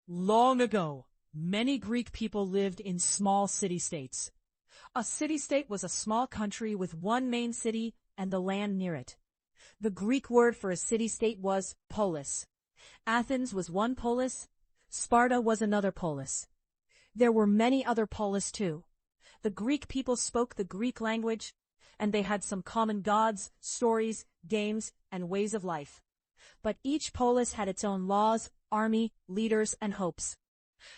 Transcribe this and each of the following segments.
Long ago, many Greek people lived in small city-states. A city-state was a small country with one main city and the land near it. The Greek word for a city-state was polis. Athens was one polis, Sparta was another polis. There were many other polis too. The Greek people spoke the Greek language, and they had some common gods, stories, games, and ways of life. But each polis had its own laws, army, leaders, and hopes.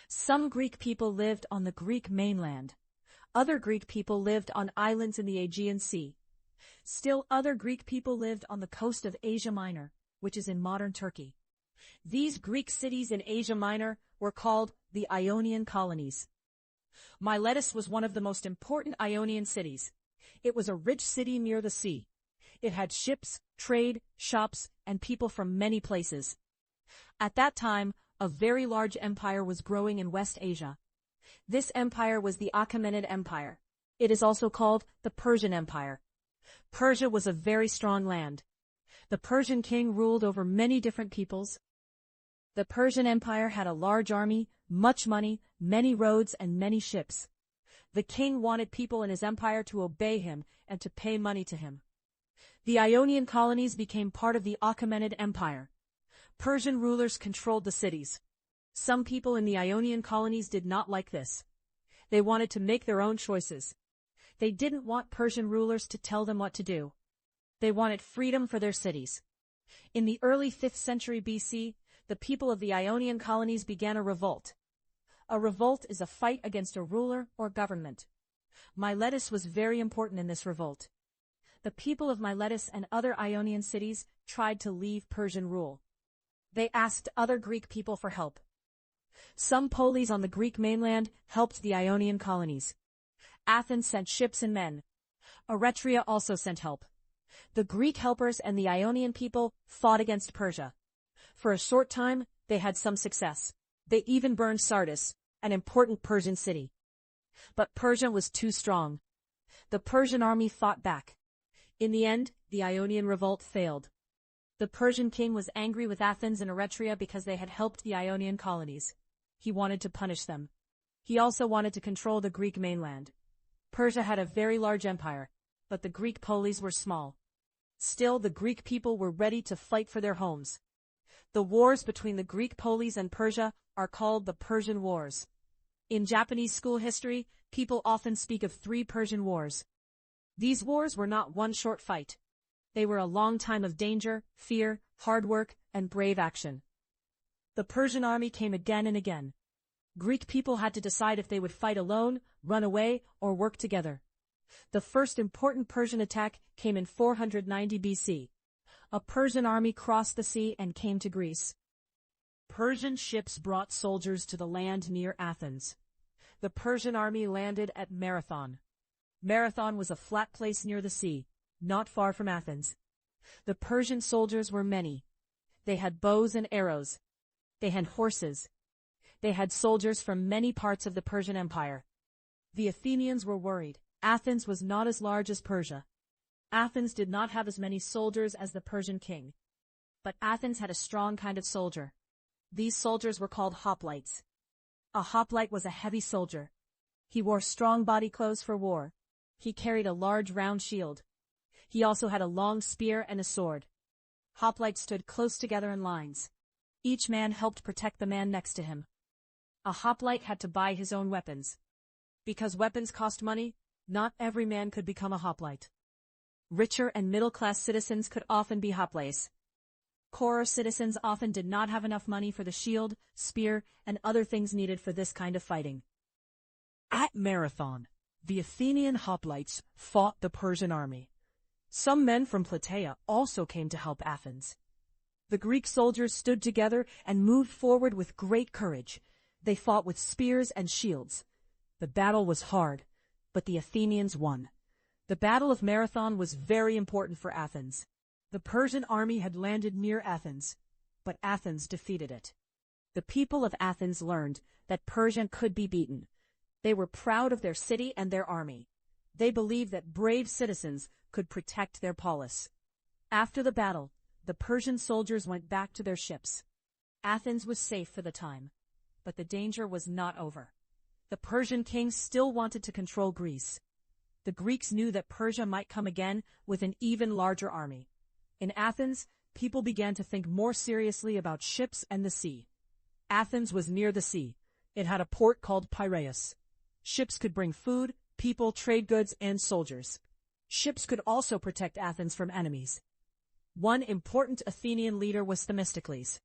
Some Greek people lived on the Greek mainland. Other Greek people lived on islands in the Aegean Sea. Still other Greek people lived on the coast of Asia Minor, which is in modern Turkey. These Greek cities in Asia Minor were called the Ionian colonies. Miletus was one of the most important Ionian cities. It was a rich city near the sea. It had ships, trade, shops, and people from many places. At that time, a very large empire was growing in West Asia. This empire was the Achaemenid Empire. It is also called the Persian Empire. Persia was a very strong land. The Persian king ruled over many different peoples. The Persian Empire had a large army, much money, many roads, and many ships. The king wanted people in his empire to obey him and to pay money to him. The Ionian colonies became part of the Achaemenid Empire. Persian rulers controlled the cities. Some people in the Ionian colonies did not like this. They wanted to make their own choices. They didn't want Persian rulers to tell them what to do. They wanted freedom for their cities. In the early 5th century BC, the people of the Ionian colonies began a revolt. A revolt is a fight against a ruler or government. Miletus was very important in this revolt. The people of Miletus and other Ionian cities tried to leave Persian rule. They asked other Greek people for help. Some polis on the Greek mainland helped the Ionian colonies. Athens sent ships and men. Eretria also sent help. The Greek helpers and the Ionian people fought against Persia. For a short time, they had some success. They even burned Sardis, an important Persian city. But Persia was too strong. The Persian army fought back. In the end, the Ionian revolt failed. The Persian king was angry with Athens and Eretria because they had helped the Ionian colonies. He wanted to punish them. He also wanted to control the Greek mainland. Persia had a very large empire, but the Greek polis were small. Still, the Greek people were ready to fight for their homes. The wars between the Greek polis and Persia are called the Persian Wars. In Japanese school history, people often speak of 3 Persian wars. These wars were not one short fight. They were a long time of danger, fear, hard work, and brave action. The Persian army came again and again. Greek people had to decide if they would fight alone, run away, or work together. The first important Persian attack came in 490 BC. A Persian army crossed the sea and came to Greece. Persian ships brought soldiers to the land near Athens. The Persian army landed at Marathon. Marathon was a flat place near the sea, not far from Athens. The Persian soldiers were many. They had bows and arrows. They had horses. They had soldiers from many parts of the Persian Empire. The Athenians were worried. Athens was not as large as Persia. Athens did not have as many soldiers as the Persian king. But Athens had a strong kind of soldier. These soldiers were called hoplites. A hoplite was a heavy soldier. He wore strong body clothes for war. He carried a large round shield. He also had a long spear and a sword. Hoplites stood close together in lines. Each man helped protect the man next to him. A hoplite had to buy his own weapons. Because weapons cost money, not every man could become a hoplite. Richer and middle-class citizens could often be hoplites. Poorer citizens often did not have enough money for the shield, spear, and other things needed for this kind of fighting. At Marathon, the Athenian hoplites fought the Persian army. Some men from Plataea also came to help Athens. The Greek soldiers stood together and moved forward with great courage. They fought with spears and shields. The battle was hard, but the Athenians won. The Battle of Marathon was very important for Athens. The Persian army had landed near Athens, but Athens defeated it. The people of Athens learned that Persia could be beaten. They were proud of their city and their army. They believed that brave citizens could protect their polis. After the battle, the Persian soldiers went back to their ships. Athens was safe for the time. But the danger was not over. The Persian king still wanted to control Greece. The Greeks knew that Persia might come again with an even larger army. In Athens, people began to think more seriously about ships and the sea. Athens was near the sea. It had a port called Piraeus. Ships could bring food, people, trade goods, and soldiers. Ships could also protect Athens from enemies. One important Athenian leader was Themistocles.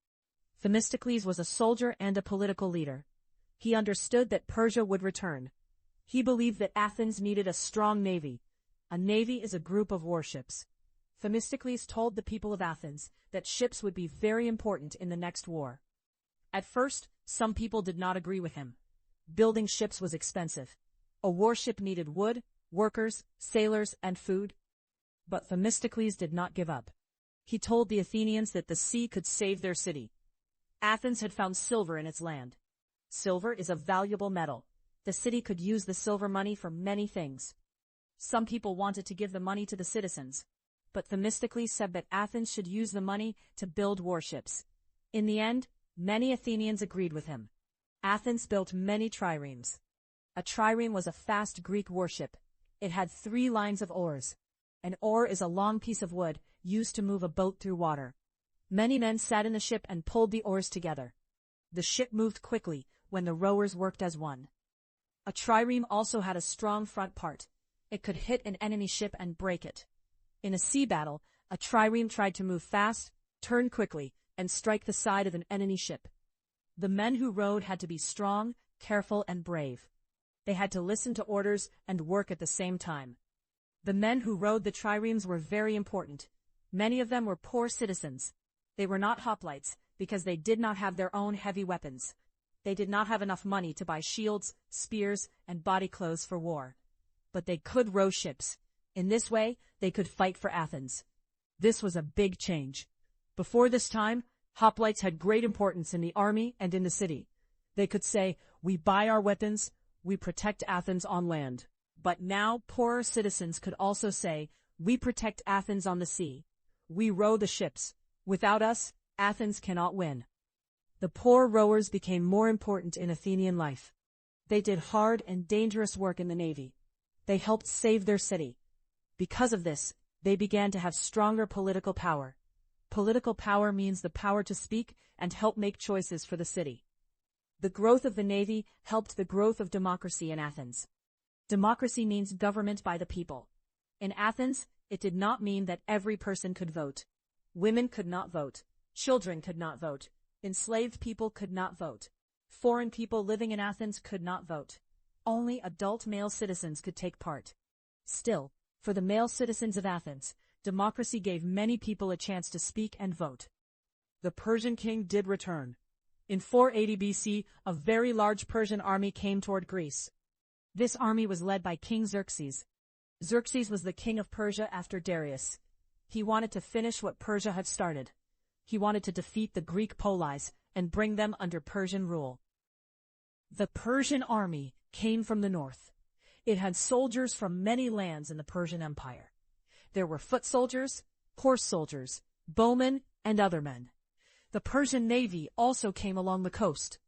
Themistocles was a soldier and a political leader. He understood that Persia would return. He believed that Athens needed a strong navy. A navy is a group of warships. Themistocles told the people of Athens that ships would be very important in the next war. At first, some people did not agree with him. Building ships was expensive. A warship needed wood, workers, sailors, and food. But Themistocles did not give up. He told the Athenians that the sea could save their city. Athens had found silver in its land. Silver is a valuable metal. The city could use the silver money for many things. Some people wanted to give the money to the citizens, but Themistocles said that Athens should use the money to build warships. In the end, many Athenians agreed with him. Athens built many triremes. A trireme was a fast Greek warship. It had 3 lines of oars. An oar is a long piece of wood used to move a boat through water. Many men sat in the ship and pulled the oars together. The ship moved quickly when the rowers worked as one. A trireme also had a strong front part. It could hit an enemy ship and break it. In a sea battle, a trireme tried to move fast, turn quickly, and strike the side of an enemy ship. The men who rowed had to be strong, careful, and brave. They had to listen to orders and work at the same time. The men who rowed the triremes were very important. Many of them were poor citizens. They were not hoplites because they did not have their own heavy weapons. They did not have enough money to buy shields, spears, and body clothes for war. But they could row ships. In this way, they could fight for Athens. This was a big change. Before this time, hoplites had great importance in the army and in the city. They could say, "We buy our weapons, we protect Athens on land." But now poorer citizens could also say, "We protect Athens on the sea. We row the ships. Without us, Athens cannot win." The poor rowers became more important in Athenian life. They did hard and dangerous work in the navy. They helped save their city. Because of this, they began to have stronger political power. Political power means the power to speak and help make choices for the city. The growth of the navy helped the growth of democracy in Athens. Democracy means government by the people. In Athens, it did not mean that every person could vote. Women could not vote. Children could not vote. Enslaved people could not vote. Foreign people living in Athens could not vote. Only adult male citizens could take part. Still, for the male citizens of Athens, democracy gave many people a chance to speak and vote. The Persian king did return. In 480 BC, a very large Persian army came toward Greece. This army was led by King Xerxes. Xerxes was the king of Persia after Darius. He wanted to finish what Persia had started. He wanted to defeat the Greek polies and bring them under Persian rule. The Persian army came from the north. It had soldiers from many lands in the Persian Empire. There were foot soldiers, horse soldiers, bowmen, and other men. The Persian navy also came along the coast.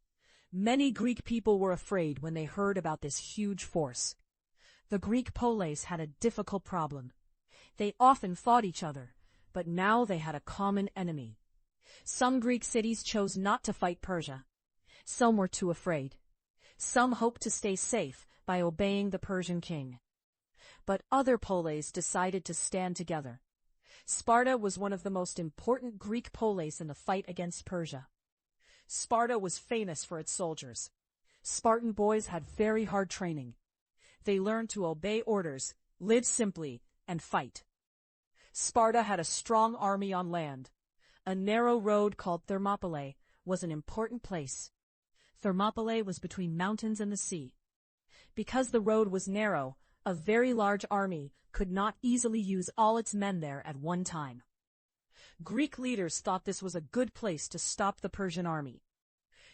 Many Greek people were afraid when they heard about this huge force. The Greek polis had a difficult problem. They often fought each other, but now they had a common enemy. Some Greek cities chose not to fight Persia. Some were too afraid. Some hoped to stay safe by obeying the Persian king. But other polis decided to stand together. Sparta was one of the most important Greek polis in the fight against Persia. Sparta was famous for its soldiers. Spartan boys had very hard training. They learned to obey orders, live simply, and fight. Sparta had a strong army on land. A narrow road called Thermopylae was an important place. Thermopylae was between mountains and the sea. Because the road was narrow, a very large army could not easily use all its men there at one time. Greek leaders thought this was a good place to stop the Persian army.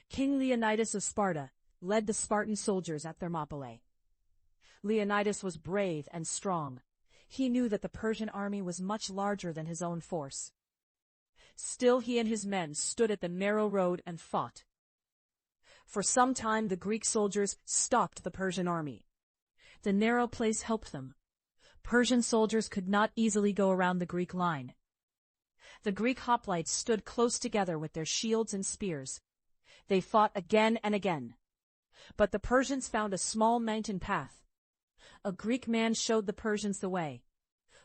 King Leonidas of Sparta led the Spartan soldiers at Thermopylae. Leonidas was brave and strong. He knew that the Persian army was much larger than his own force. Still, he and his men stood at the narrow road and fought. For some time the Greek soldiers stopped the Persian army. The narrow place helped them. Persian soldiers could not easily go around the Greek line. The Greek hoplites stood close together with their shields and spears. They fought again and again. But the Persians found a small mountain path. A Greek man showed the Persians the way.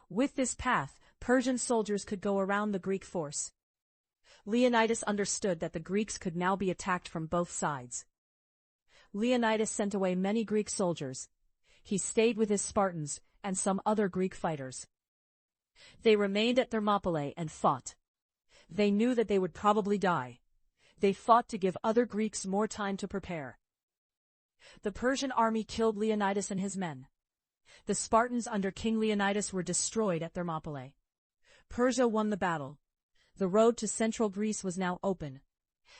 With this path, Persian soldiers could go around the Greek force. Leonidas understood that the Greeks could now be attacked from both sides. Leonidas sent away many Greek soldiers. He stayed with his Spartans and some other Greek fighters. They remained at Thermopylae and fought. They knew that they would probably die. They fought to give other Greeks more time to prepare. The Persian army killed Leonidas and his men. The Spartans under King Leonidas were destroyed at Thermopylae. Persia won the battle. The road to central Greece was now open.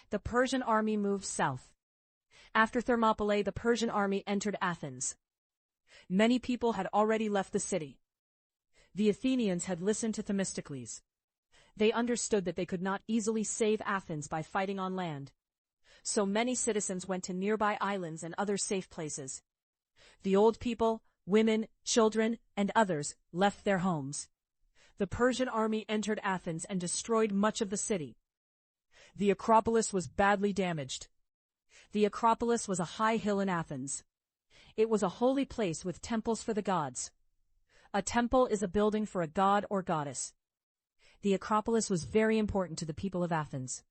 The Persian army moved south. After Thermopylae, the Persian army entered Athens. Many people had already left the city. The Athenians had listened to Themistocles. They understood that they could not easily save Athens by fighting on land. So many citizens went to nearby islands and other safe places. The old people, women, children, and others left their homes. The Persian army entered Athens and destroyed much of the city. The Acropolis was badly damaged. The Acropolis was a high hill in Athens. It was a holy place with temples for the gods. A temple is a building for a god or goddess. The Acropolis was very important to the people of Athens.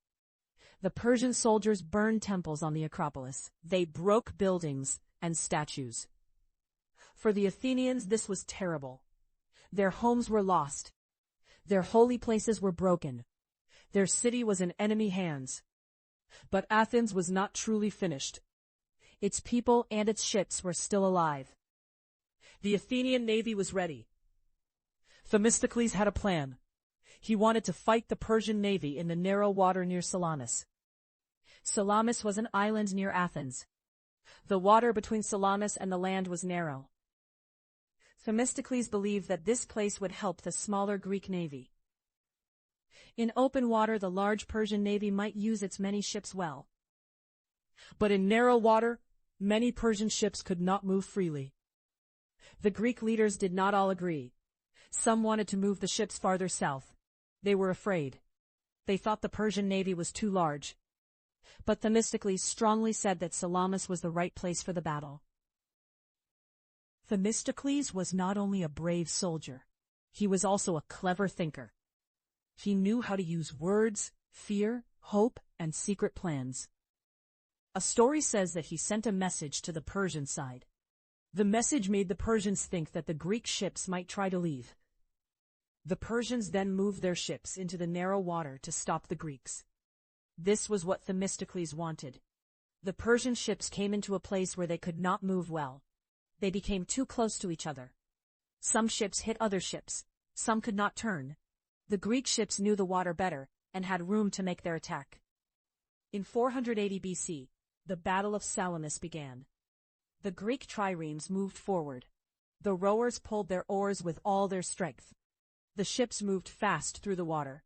The Persian soldiers burned temples on the Acropolis. They broke buildings and statues. For the Athenians, this was terrible. Their homes were lost. Their holy places were broken. Their city was in enemy hands. But Athens was not truly finished. Its people and its ships were still alive. The Athenian navy was ready. Themistocles had a plan. He wanted to fight the Persian navy in the narrow water near Salamis. Salamis was an island near Athens. The water between Salamis and the land was narrow. Themistocles believed that this place would help the smaller Greek navy. In open water, the large Persian navy might use its many ships well. But in narrow water, many Persian ships could not move freely. The Greek leaders did not all agree. Some wanted to move the ships farther south. They were afraid. They thought the Persian navy was too large. But Themistocles strongly said that Salamis was the right place for the battle. Themistocles was not only a brave soldier, he was also a clever thinker. He knew how to use words, fear, hope, and secret plans. A story says that he sent a message to the Persian side. The message made the Persians think that the Greek ships might try to leave. The Persians then moved their ships into the narrow water to stop the Greeks. This was what Themistocles wanted. The Persian ships came into a place where they could not move well. They became too close to each other. Some ships hit other ships. Some could not turn. The Greek ships knew the water better and had room to make their attack. In 480 BC, the Battle of Salamis began. The Greek triremes moved forward. The rowers pulled their oars with all their strength. The ships moved fast through the water.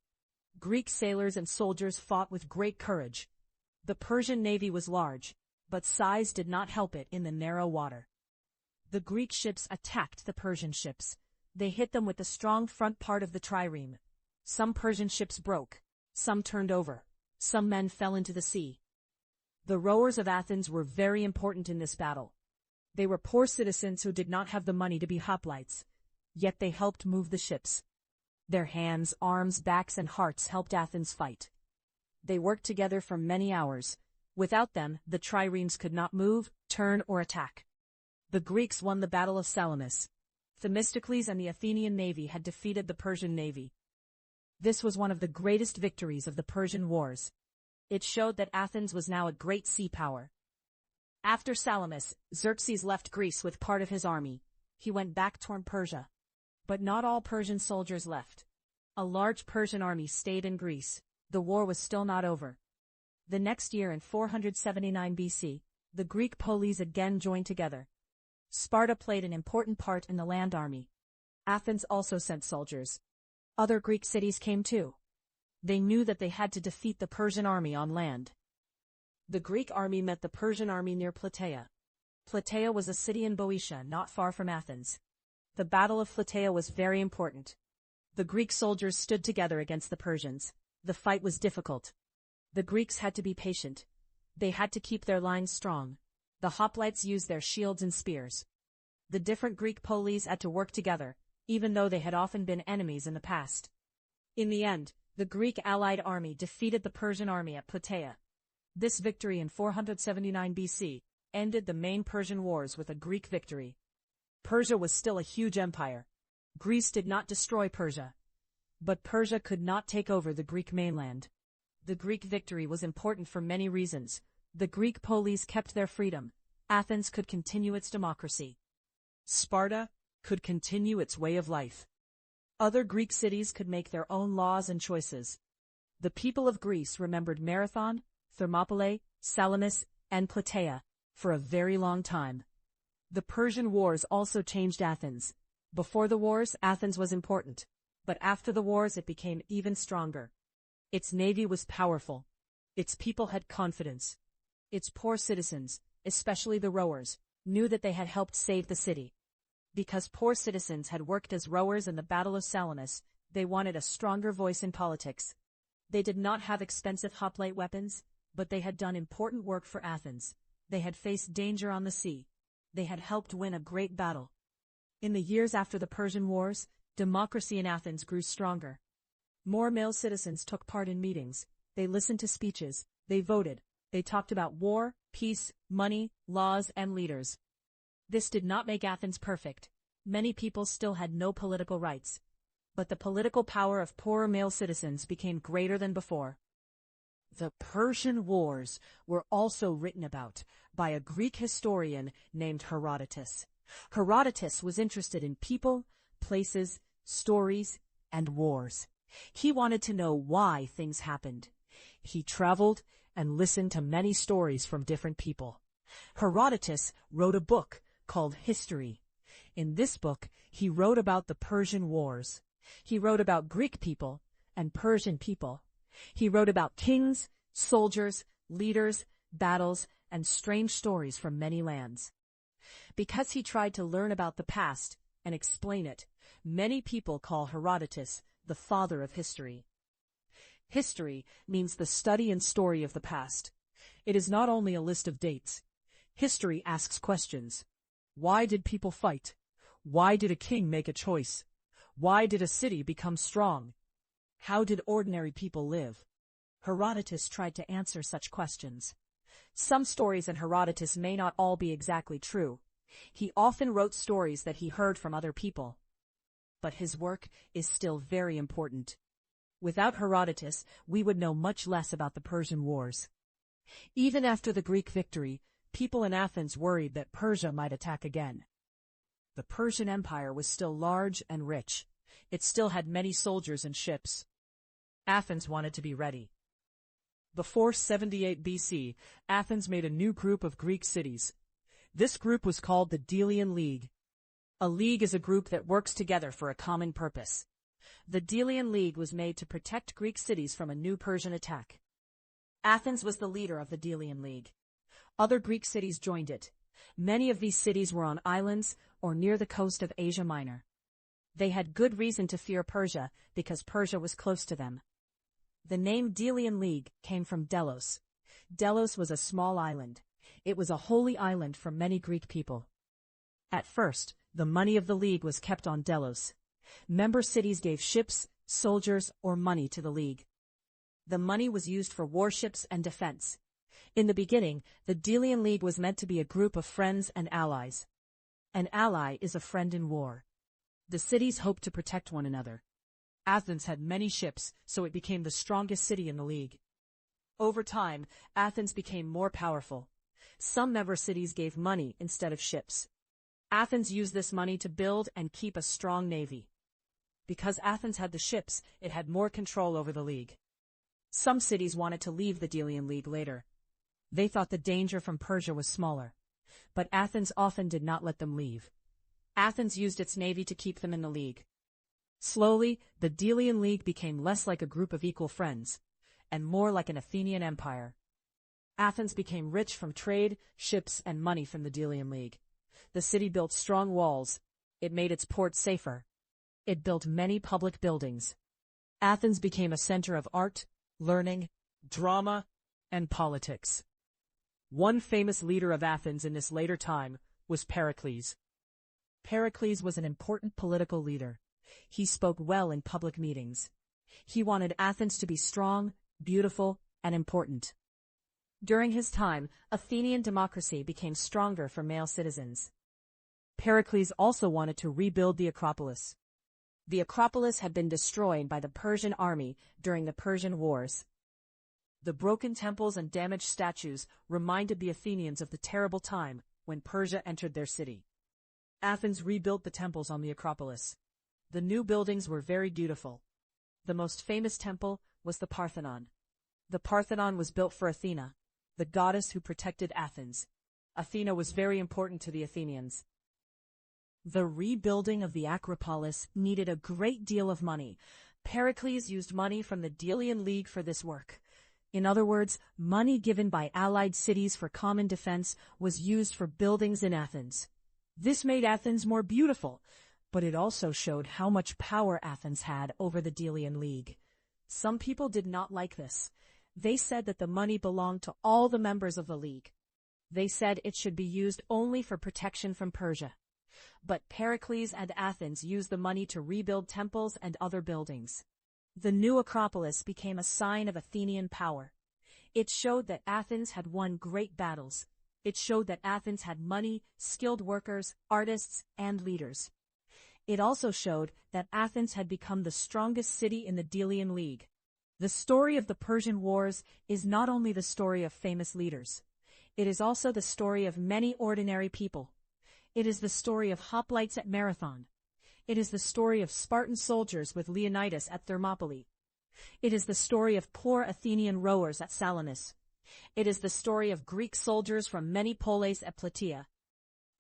Greek sailors and soldiers fought with great courage. The Persian navy was large, but size did not help it in the narrow water. The Greek ships attacked the Persian ships. They hit them with the strong front part of the trireme. Some Persian ships broke. Some turned over. Some men fell into the sea. The rowers of Athens were very important in this battle. They were poor citizens who did not have the money to be hoplites. Yet they helped move the ships. Their hands, arms, backs, and hearts helped Athens fight. They worked together for many hours. Without them, the triremes could not move, turn, or attack. The Greeks won the Battle of Salamis. Themistocles and the Athenian navy had defeated the Persian navy. This was one of the greatest victories of the Persian Wars. It showed that Athens was now a great sea power. After Salamis, Xerxes left Greece with part of his army. He went back toward Persia. But not all Persian soldiers left. A large Persian army stayed in Greece. The war was still not over. The next year in 479 BC, the Greek polies again joined together. Sparta played an important part in the land army. Athens also sent soldiers. Other Greek cities came too. They knew that they had to defeat the Persian army on land. The Greek army met the Persian army near Plataea. Plataea was a city in Boeotia, not far from Athens. The Battle of Plataea was very important. The Greek soldiers stood together against the Persians. The fight was difficult. The Greeks had to be patient. They had to keep their lines strong. The hoplites used their shields and spears. The different Greek polies had to work together, even though they had often been enemies in the past. In the end, the Greek allied army defeated the Persian army at Plataea. This victory in 479 BC ended the main Persian wars with a Greek victory. Persia was still a huge empire. Greece did not destroy Persia. But Persia could not take over the Greek mainland. The Greek victory was important for many reasons. The Greek polies kept their freedom. Athens could continue its democracy. Sparta could continue its way of life. Other Greek cities could make their own laws and choices. The people of Greece remembered Marathon, Thermopylae, Salamis, and Plataea for a very long time. The Persian Wars also changed Athens. Before the wars, Athens was important, but after the wars it became even stronger. Its navy was powerful. Its people had confidence. Its poor citizens, especially the rowers, knew that they had helped save the city. Because poor citizens had worked as rowers in the Battle of Salamis, they wanted a stronger voice in politics. They did not have expensive hoplite weapons, but they had done important work for Athens. They had faced danger on the sea. They had helped win a great battle. In the years after the Persian Wars, democracy in Athens grew stronger. More male citizens took part in meetings. They listened to speeches. They voted. They talked about war, peace, money, laws, and leaders. This did not make Athens perfect. Many people still had no political rights. But the political power of poorer male citizens became greater than before. The Persian Wars were also written about by a Greek historian named Herodotus. Herodotus was interested in people, places, stories, and wars. He wanted to know why things happened. He traveled and listened to many stories from different people. Herodotus wrote a book called History. In this book, he wrote about the Persian Wars. He wrote about Greek people and Persian people. He wrote about kings, soldiers, leaders, battles, and strange stories from many lands. Because he tried to learn about the past and explain it, many people call Herodotus the father of history. History means the study and story of the past. It is not only a list of dates. History asks questions. Why did people fight? Why did a king make a choice? Why did a city become strong? How did ordinary people live? Herodotus tried to answer such questions. Some stories in Herodotus may not all be exactly true. He often wrote stories that he heard from other people. But his work is still very important. Without Herodotus, we would know much less about the Persian Wars. Even after the Greek victory, people in Athens worried that Persia might attack again. The Persian Empire was still large and rich. It still had many soldiers and ships. Athens wanted to be ready. Before 78 BC, Athens made a new group of Greek cities. This group was called the Delian League. A league is a group that works together for a common purpose. The Delian League was made to protect Greek cities from a new Persian attack. Athens was the leader of the Delian League. Other Greek cities joined it. Many of these cities were on islands or near the coast of Asia Minor. They had good reason to fear Persia because Persia was close to them. The name Delian League came from Delos. Delos was a small island. It was a holy island for many Greek people. At first, the money of the League was kept on Delos. Member cities gave ships, soldiers, or money to the League. The money was used for warships and defense. In the beginning, the Delian League was meant to be a group of friends and allies. An ally is a friend in war. The cities hoped to protect one another. Athens had many ships, so it became the strongest city in the League. Over time, Athens became more powerful. Some member cities gave money instead of ships. Athens used this money to build and keep a strong navy. Because Athens had the ships, it had more control over the League. Some cities wanted to leave the Delian League later. They thought the danger from Persia was smaller. But Athens often did not let them leave. Athens used its navy to keep them in the League. Slowly, the Delian League became less like a group of equal friends, and more like an Athenian empire. Athens became rich from trade, ships, and money from the Delian League. The city built strong walls. It made its ports safer. It built many public buildings. Athens became a center of art, learning, drama, and politics. One famous leader of Athens in this later time was Pericles. Pericles was an important political leader. He spoke well in public meetings. He wanted Athens to be strong, beautiful, and important. During his time, Athenian democracy became stronger for male citizens. Pericles also wanted to rebuild the Acropolis. The Acropolis had been destroyed by the Persian army during the Persian Wars. The broken temples and damaged statues reminded the Athenians of the terrible time when Persia entered their city. Athens rebuilt the temples on the Acropolis. The new buildings were very beautiful. The most famous temple was the Parthenon. The Parthenon was built for Athena, the goddess who protected Athens. Athena was very important to the Athenians. The rebuilding of the Acropolis needed a great deal of money. Pericles used money from the Delian League for this work. In other words, money given by allied cities for common defense was used for buildings in Athens. This made Athens more beautiful, but it also showed how much power Athens had over the Delian League. Some people did not like this. They said that the money belonged to all the members of the League. They said it should be used only for protection from Persia. But Pericles and Athens used the money to rebuild temples and other buildings. The new Acropolis became a sign of Athenian power. It showed that Athens had won great battles. It showed that Athens had money, skilled workers, artists, and leaders. It also showed that Athens had become the strongest city in the Delian League. The story of the Persian Wars is not only the story of famous leaders. It is also the story of many ordinary people. It is the story of hoplites at Marathon. It is the story of Spartan soldiers with Leonidas at Thermopylae. It is the story of poor Athenian rowers at Salamis. It is the story of Greek soldiers from many poleis at Plataea.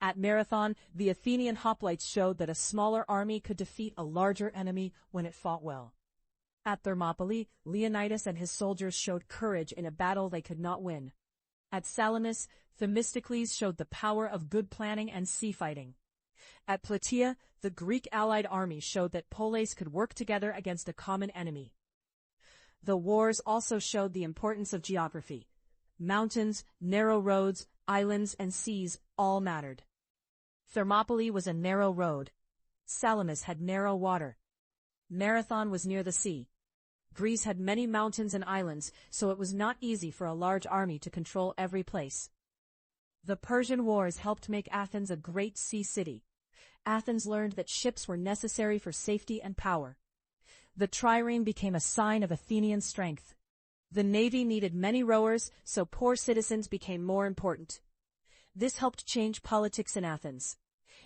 At Marathon, the Athenian hoplites showed that a smaller army could defeat a larger enemy when it fought well. At Thermopylae, Leonidas and his soldiers showed courage in a battle they could not win. At Salamis, Themistocles showed the power of good planning and sea fighting. At Plataea, the Greek allied army showed that poleis could work together against a common enemy. The wars also showed the importance of geography. Mountains, narrow roads, islands, and seas all mattered. Thermopylae was a narrow road. Salamis had narrow water. Marathon was near the sea. Greece had many mountains and islands, so it was not easy for a large army to control every place. The Persian Wars helped make Athens a great sea city. Athens learned that ships were necessary for safety and power. The trireme became a sign of Athenian strength. The navy needed many rowers, so poor citizens became more important. This helped change politics in Athens.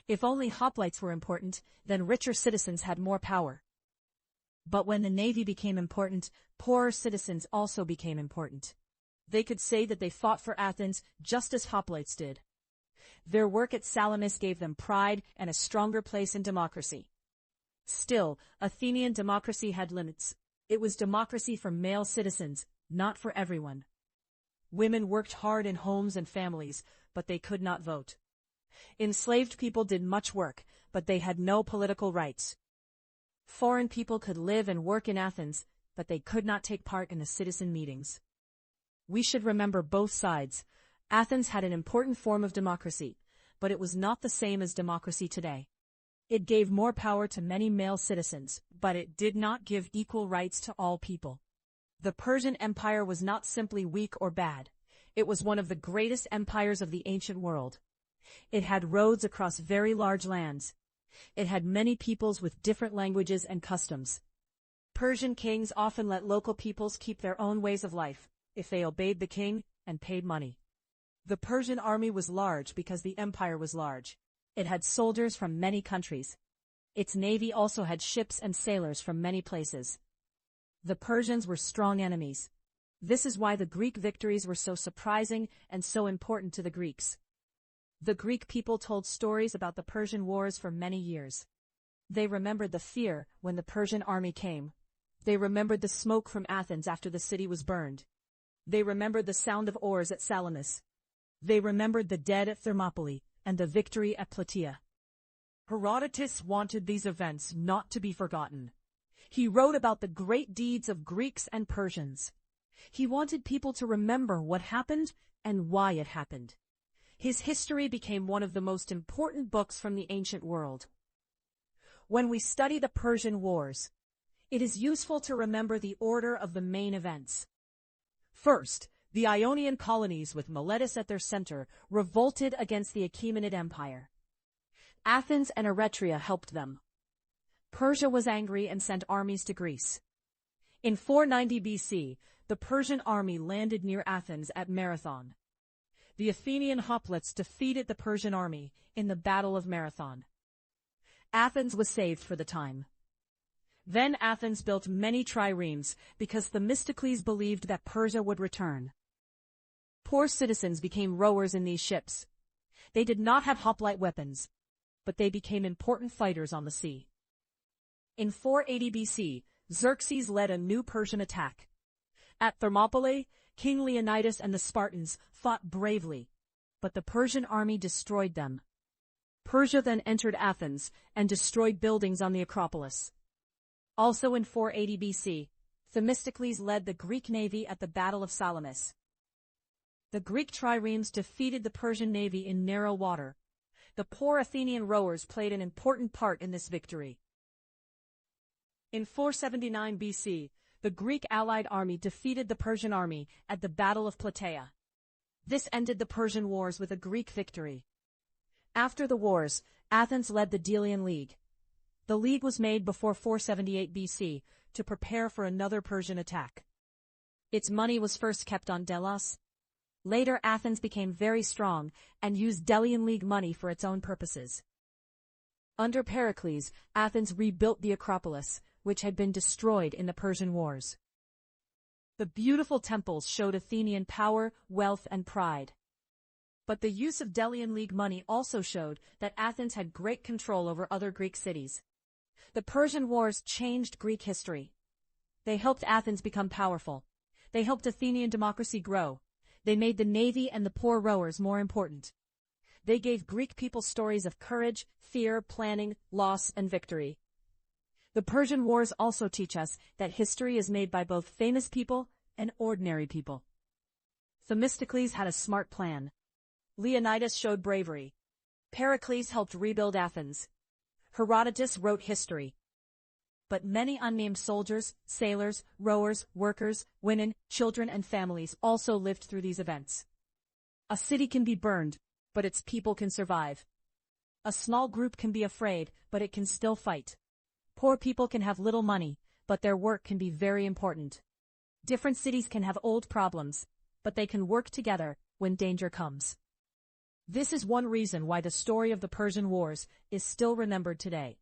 If only hoplites were important, then richer citizens had more power. But when the navy became important, poorer citizens also became important. They could say that they fought for Athens just as hoplites did. Their work at Salamis gave them pride and a stronger place in democracy. Still, Athenian democracy had limits. It was democracy for male citizens, not for everyone. Women worked hard in homes and families, but they could not vote. Enslaved people did much work, but they had no political rights. Foreign people could live and work in Athens, but they could not take part in the citizen meetings. We should remember both sides. Athens had an important form of democracy, but it was not the same as democracy today. It gave more power to many male citizens, but it did not give equal rights to all people. The Persian Empire was not simply weak or bad. It was one of the greatest empires of the ancient world. It had roads across very large lands. It had many peoples with different languages and customs. Persian kings often let local peoples keep their own ways of life, if they obeyed the king and paid money. The Persian army was large because the empire was large. It had soldiers from many countries. Its navy also had ships and sailors from many places. The Persians were strong enemies. This is why the Greek victories were so surprising and so important to the Greeks. The Greek people told stories about the Persian wars for many years. They remembered the fear when the Persian army came. They remembered the smoke from Athens after the city was burned. They remembered the sound of oars at Salamis. They remembered the dead at Thermopylae and the victory at Plataea. Herodotus wanted these events not to be forgotten. He wrote about the great deeds of Greeks and Persians. He wanted people to remember what happened and why it happened. His history became one of the most important books from the ancient world. When we study the Persian Wars, it is useful to remember the order of the main events. First, the Ionian colonies with Miletus at their center revolted against the Achaemenid Empire. Athens and Eretria helped them. Persia was angry and sent armies to Greece. In 490 BC, the Persian army landed near Athens at Marathon. The Athenian hoplites defeated the Persian army in the Battle of Marathon. Athens was saved for the time. Then Athens built many triremes because Themistocles believed that Persia would return. Poor citizens became rowers in these ships. They did not have hoplite weapons, but they became important fighters on the sea. In 480 BC, Xerxes led a new Persian attack. At Thermopylae, King Leonidas and the Spartans fought bravely, but the Persian army destroyed them. Persia then entered Athens and destroyed buildings on the Acropolis. Also in 480 BC, Themistocles led the Greek navy at the Battle of Salamis. The Greek triremes defeated the Persian navy in narrow water. The poor Athenian rowers played an important part in this victory. In 479 BC, the Greek allied army defeated the Persian army at the Battle of Plataea. This ended the Persian Wars with a Greek victory. After the wars, Athens led the Delian League. The league was made before 478 BC to prepare for another Persian attack. Its money was first kept on Delos. Later, Athens became very strong and used Delian League money for its own purposes. Under Pericles, Athens rebuilt the Acropolis, which had been destroyed in the Persian Wars. The beautiful temples showed Athenian power, wealth, and pride. But the use of Delian League money also showed that Athens had great control over other Greek cities. The Persian Wars changed Greek history. They helped Athens become powerful. They helped Athenian democracy grow. They made the navy and the poor rowers more important. They gave Greek people stories of courage, fear, planning, loss, and victory. The Persian Wars also teach us that history is made by both famous people and ordinary people. Themistocles had a smart plan. Leonidas showed bravery. Pericles helped rebuild Athens. Herodotus wrote history. But many unnamed soldiers, sailors, rowers, workers, women, children, and families also lived through these events. A city can be burned, but its people can survive. A small group can be afraid, but it can still fight. Poor people can have little money, but their work can be very important. Different cities can have old problems, but they can work together when danger comes. This is one reason why the story of the Persian Wars is still remembered today.